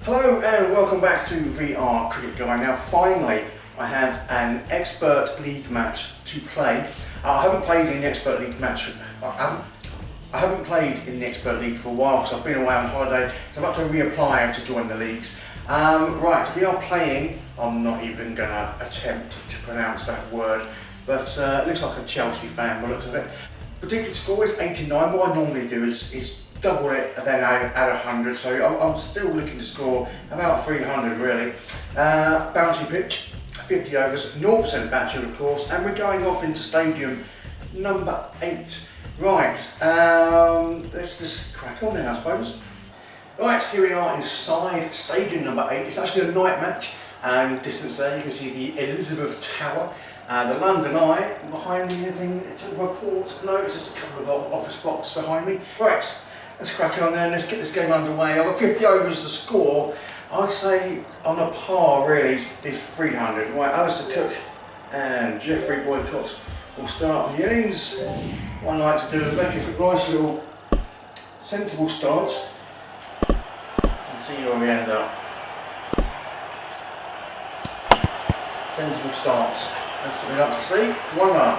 Hello and welcome back to VR Cricket Guy. Now finally I have an expert league match to play. I haven't played in the expert league match. I haven't played in the expert league for a while because I've been away on holiday, so I'm about to reapply to join the leagues. Right, we are playing. I'm not even going to attempt to pronounce that word, but it looks like a Chelsea fan by the looks of it. Predicted score is 89. What I normally do is double it and then add 100, so I'm still looking to score about 300 really. Bouncy pitch, 50 overs, 0% batch of course, and we're going off into stadium number 8. Right, let's just crack on then I suppose. Right, here we are inside stadium number 8. It's actually a night match, and distance there you can see the Elizabeth Tower. The London Eye behind me, anything to report? No, it's just a couple of office blocks behind me. Right, let's crack on then, let's get this game underway. I've got 50 overs to score. I'd say on a par really is 300. Right, Alistair Cook and Jeffrey Boycott will start the innings. What I like to do is make a nice little sensible start and see where we end up. Sensible start. That's what we like to see. 1 run.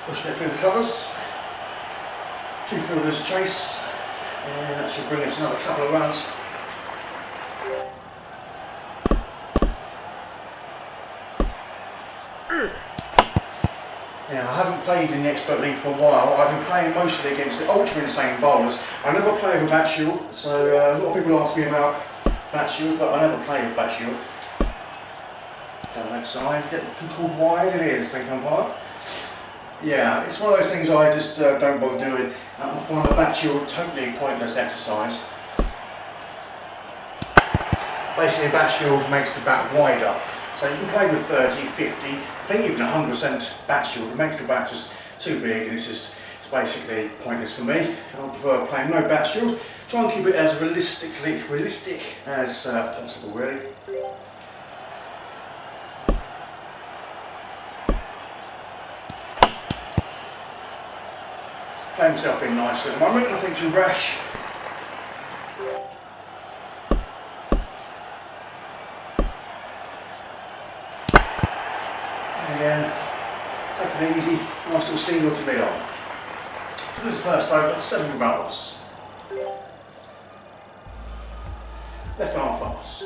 Pushing it through the covers. 2 fielders chase, and that should bring us another couple of runs. Now, I haven't played in the expert league for a while. I've been playing mostly against the ultra insane bowlers. I never play with bat shield, so a lot of people ask me about bat shields, but I never play with bat shield. Down the left side, get called wide. It is, think umpire. Yeah, it's one of those things I just don't bother doing. I find the bat shield totally pointless exercise. Basically, bat shield makes the bat wider. So you can play with 30, 50, I think even 100% bat shield. It makes the bat just too big, and it's basically pointless for me. I prefer playing no bat shield. Try and keep it as realistic as possible, really. Play himself in nicely at the moment, nothing too rash. Again, take it easy, nice little single to mid on. So this is the first over, 7 runs. Left arm fast.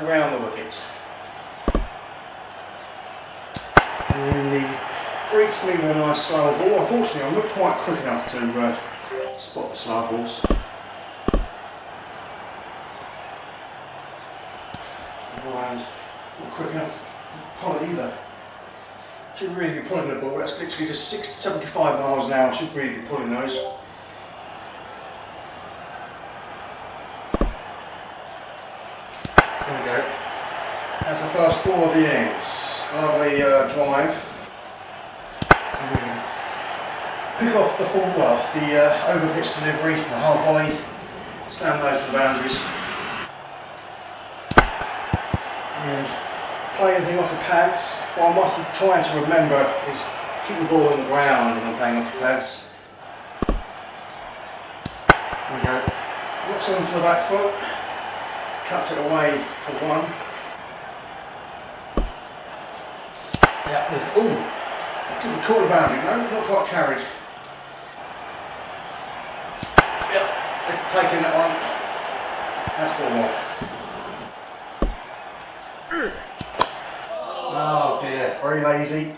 Around the wicket. And he greets me with a nice slow ball. Unfortunately, I'm not quite quick enough to spot the slow balls. And not quick enough to pull it either. Should really be pulling the ball. That's literally just 75 miles an hour. Should really be pulling those. There we go. That's the first 4 of the innings. Lovely drive. Pick off the full, the over pitch delivery, the half volley, slam those to the boundaries. And play anything off the pads. What I'm also trying to remember is keep the ball on the ground when I'm playing off the pads. There we go. Looks onto the back foot, cuts it away for 1. Yeah, there's, ooh, I could be caught the boundary, no, not quite carried. Yep, it's taking that one. That's 4 more. Oh dear, very lazy.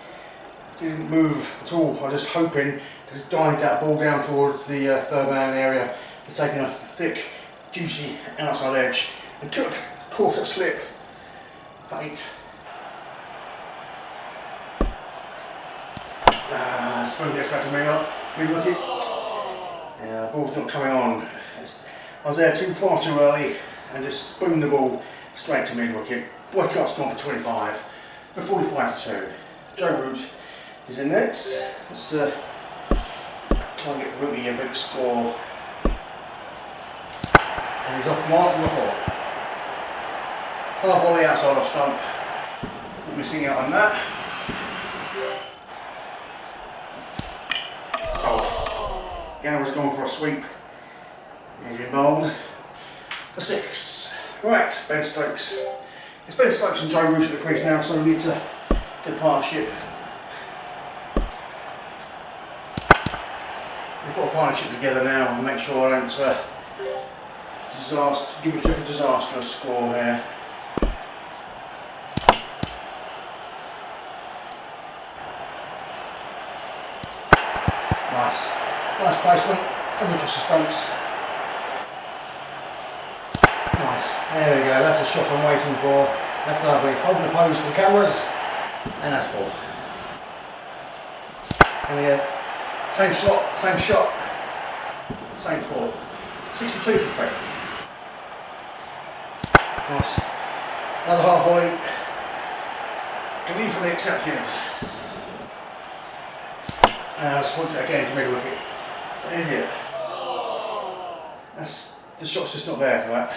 Didn't move at all. I was just hoping to guide that ball down towards the third man area. It's taking a thick, juicy outside edge. And Cook caught it slip for 8. Spoon gets right to mid wicket. Yeah, the ball's not coming on. I was there far too early and just spooned the ball straight to mid wicket. Boycott's gone for 25, for 45 for 2. Joe Root is in next. Let's try and get Rooty a big score. And he's off mark number 4. Half volley outside of stump. Missing out on that. Gower's gone for a sweep. He's been bowled for 6. Right, Ben Stokes. It's Ben Stokes and Joe Root at the crease now, so we need to get a partnership. We've got a partnership together now and make sure I don't give myself a disastrous score here. Nice placement, comes across the stumps. Nice, there we go, that's the shot I'm waiting for. That's lovely, holding the pose for the cameras, and that's 4. And again, same slot, same shot, same 4. 62 for 3. Nice, another half volley, gleefully accepted. Let's point it again to mid-wicket. Idiot. The shot's just not there for that.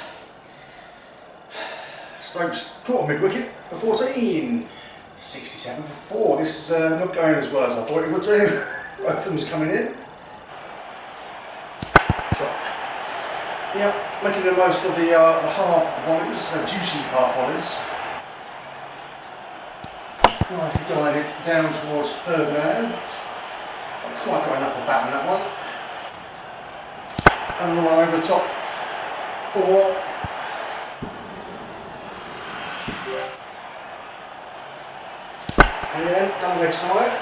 Stokes caught on mid-wicket for 14. 67 for 4. This is not going as well as I thought it would do. Both of them's coming in. Shot. Yep, making the most of the half volleys, juicy half volleys. Nicely guided down towards third man. Not quite got enough of bat on that one. And the one over the top. 4. And then down the leg side.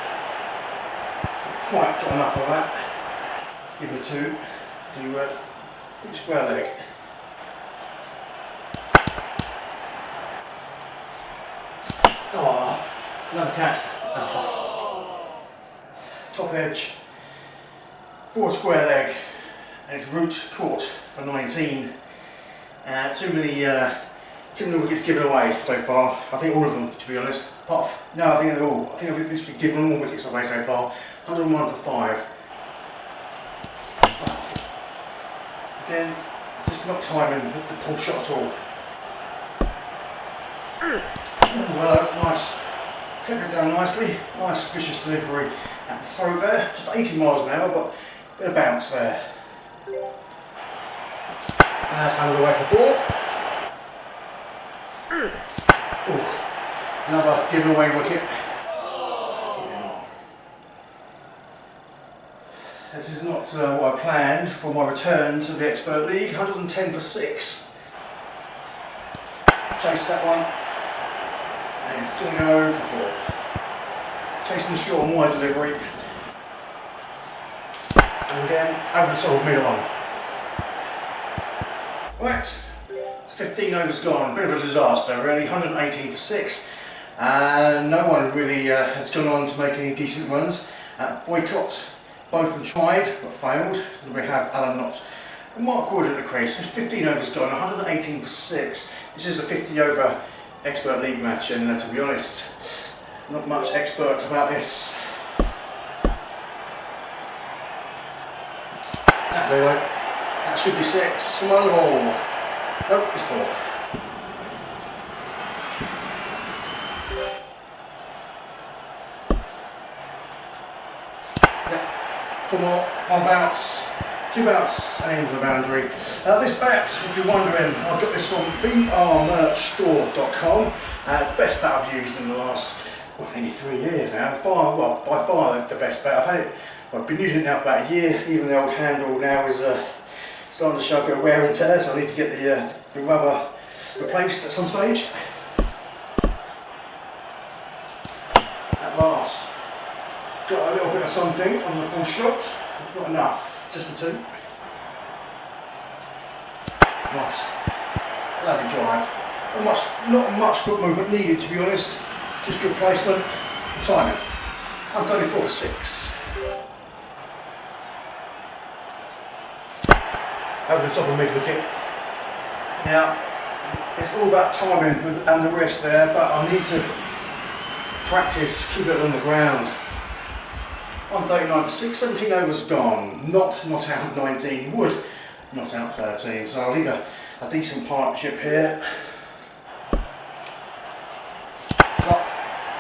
Not quite got enough of that. Let's give it a 2 to deep square leg. Oh, another catch. Top edge, forward square leg, and it's Root caught for 19. Too many wickets given away so far. I think all of them, to be honest. I think they're all. I think I've literally given all wickets away so far. 101 for 5. Again, just not timing the pull shot at all. Well, nice. Kept it down nicely. Nice vicious delivery. And throw there, just 80 miles an hour, but a bit of bounce there. And that's handed away for 4. Oof. Another given away wicket. This is not what I planned for my return to the Expert League. 110 for 6. Chase that one. And it's going to go for 4. Chasing the short and wide delivery. And again, over the top of mid-on. Right, 15 overs gone. Bit of a disaster really, 118 for 6. And no one really has gone on to make any decent runs. Boycott, both of them tried but failed. And we have Alan Knott and Mark Wood at the crease. There's 15 overs gone, 118 for 6. This is a 50 over Expert League match, and to be honest, not much expert about this. That'll do it. That should be 6. Come on the ball. Nope, it's 4. Yep. 4 more. 1 bounce. 2 bounce and into the boundary. This bat, if you're wondering, I got this from vrmerchstore.com. The best bat I've used in the last nearly 3 years now. By far the best bat. I've been using it now for about a year. Even the old handle now is starting to show a bit of wear and tear, so I need to get the rubber replaced at some stage. At last, got a little bit of something on the pull shot. Not enough, just a 2. Nice, lovely drive. Not much foot movement needed, to be honest. Just good placement, and timing. 134 for 6. Over the top of mid-wicket. Now, it's all about timing and the wrist there, but I need to practice, keep it on the ground. 139 for 6, 17 overs gone. Not out 19, Wood not out 13, so I need a decent partnership here. Shot,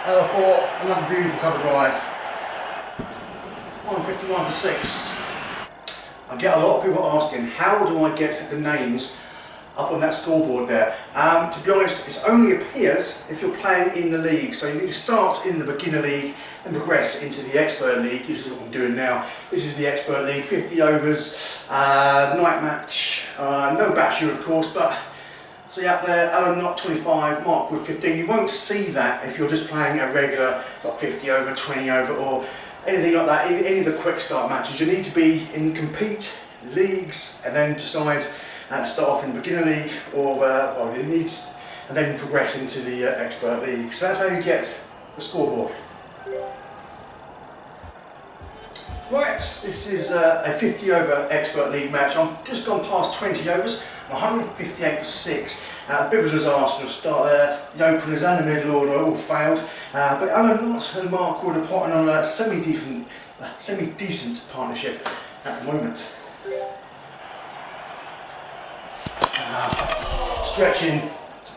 another 4, another beautiful cover drive. 159 for 6. I get a lot of people asking, how do I get the names up on that scoreboard there? To be honest, it only appears if you're playing in the league. So you need to start in the beginner league and progress into the expert league. This is what I'm doing now. This is the expert league, 50 overs, night match, no battery of course, but see up there, Alan Knott 25, Mark Wood 15. You won't see that if you're just playing a regular sort of 50 over, 20 over or anything like that, any of the quick start matches. You need to be in compete leagues and then decide to start off in beginner league or you need, and then progress into the expert league. So that's how you get the scoreboard. Right, this is a 50 over expert league match. I'm just gone past 20 overs, 158 for 6. A bit of a disaster to start there. The openers and the middle order all failed. But Alan Knott and Mark Wood are putting on a semi-decent partnership at the moment.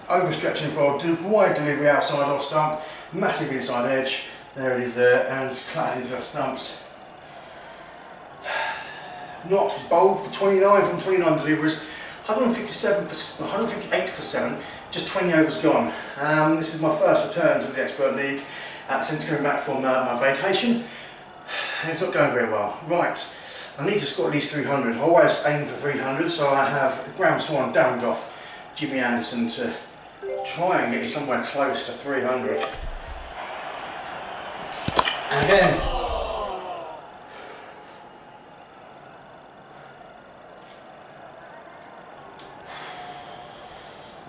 Overstretching for a wide delivery outside off stump, massive inside edge. There it is there, and it's clattered into the stumps. Knott's bowled for 29 from 29 deliveries, 158 for 7, just 20 overs gone. This is my first return to the expert league since coming back from my vacation, and it's not going very well. Right, I need to score at least 300. I always aim for 300, so I have Graham Swan, Darren Goff, Jimmy Anderson to try and get me somewhere close to 300. And again,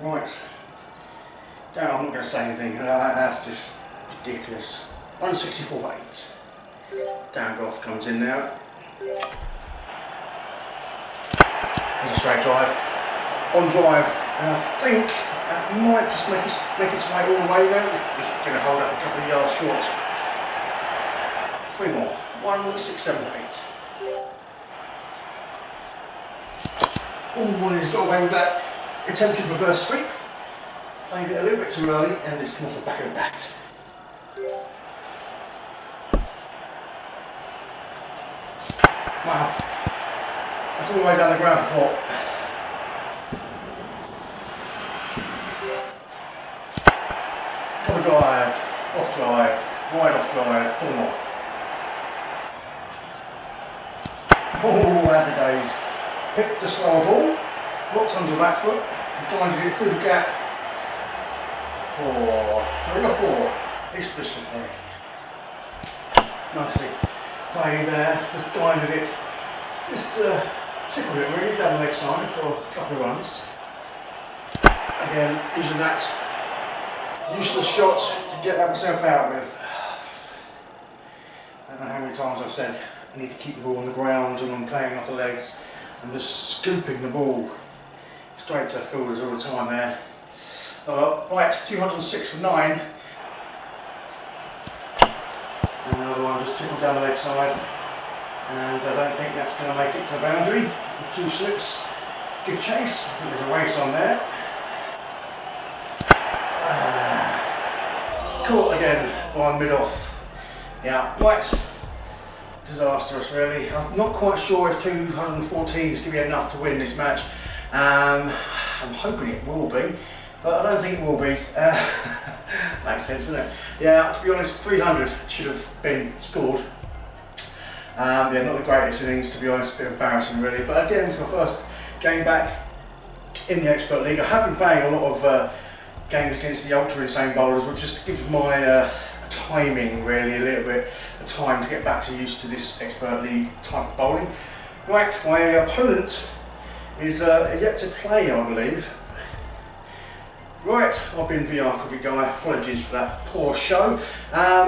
right, I'm not going to say anything, that's just ridiculous. 164 for 8. Darren Goff comes in now. There's a straight drive. On drive, and I think that might just make its way all the way now. It's going to hold up a couple of yards short. 3 more. 1, 6, 7, 8. Oh, and he's got away with that attempted reverse sweep. Played it a little bit too early, and it's come off the back of the bat. Wow. That's all the way down the ground for 4. Cover drive, off drive, wide off drive, 4 more. Oh, happy days. Picked the slower ball, rocked onto the back foot, and guided it through the gap for 3 or 4. It's just a 3. Nicely played there, just guided it, just tickled it really down the leg side for a couple of runs. Again, using that useless shot to get myself out with. I don't know how many times I've said I need to keep the ball on the ground and I'm playing off the legs. I'm just scooping the ball straight to fielders all the time there. Right, 206 for 9. And another one just tickled down the leg side. And I don't think that's going to make it to the boundary. With 2 slips, give chase. I think there's a race on there. Caught again by mid-off. Yeah, right. Disastrous really. I'm not quite sure if 214 is going to be enough to win this match. I'm hoping it will be, but I don't think it will be. Makes sense, doesn't it? Yeah, to be honest, 300 should have been scored. Yeah, not the greatest innings to be honest, a bit embarrassing really. But again, it's my first game back in the expert league. I have been playing a lot of games against the ultra insane bowlers, which just gives my timing really a little bit of time to get back to used to this expert league type of bowling. Right, my opponent is yet to play, I believe. Right, I've been VR Cricket Guy, apologies for that poor show.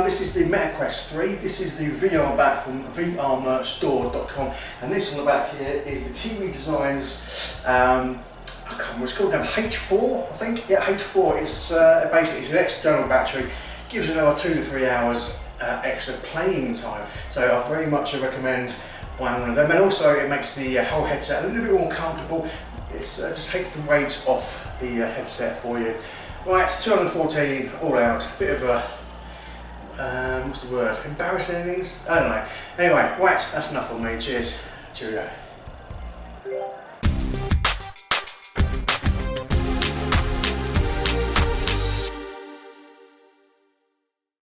This is the MetaQuest 3, this is the VR bat from vrmerchstore.com, and this on the back here is the Kiwi Designs, I can't remember what it's called now, H4 I think, yeah H4, it's basically it's an external battery, gives you another 2 to 3 hours extra playing time, so I very much recommend buying one of them, and also it makes the whole headset a little bit more comfortable. It just takes the weight off the headset for you. Right, 214 all out. Bit of a, what's the word? Embarrassing innings? I don't know. Anyway, right, that's enough from me. Cheers. Cheerio.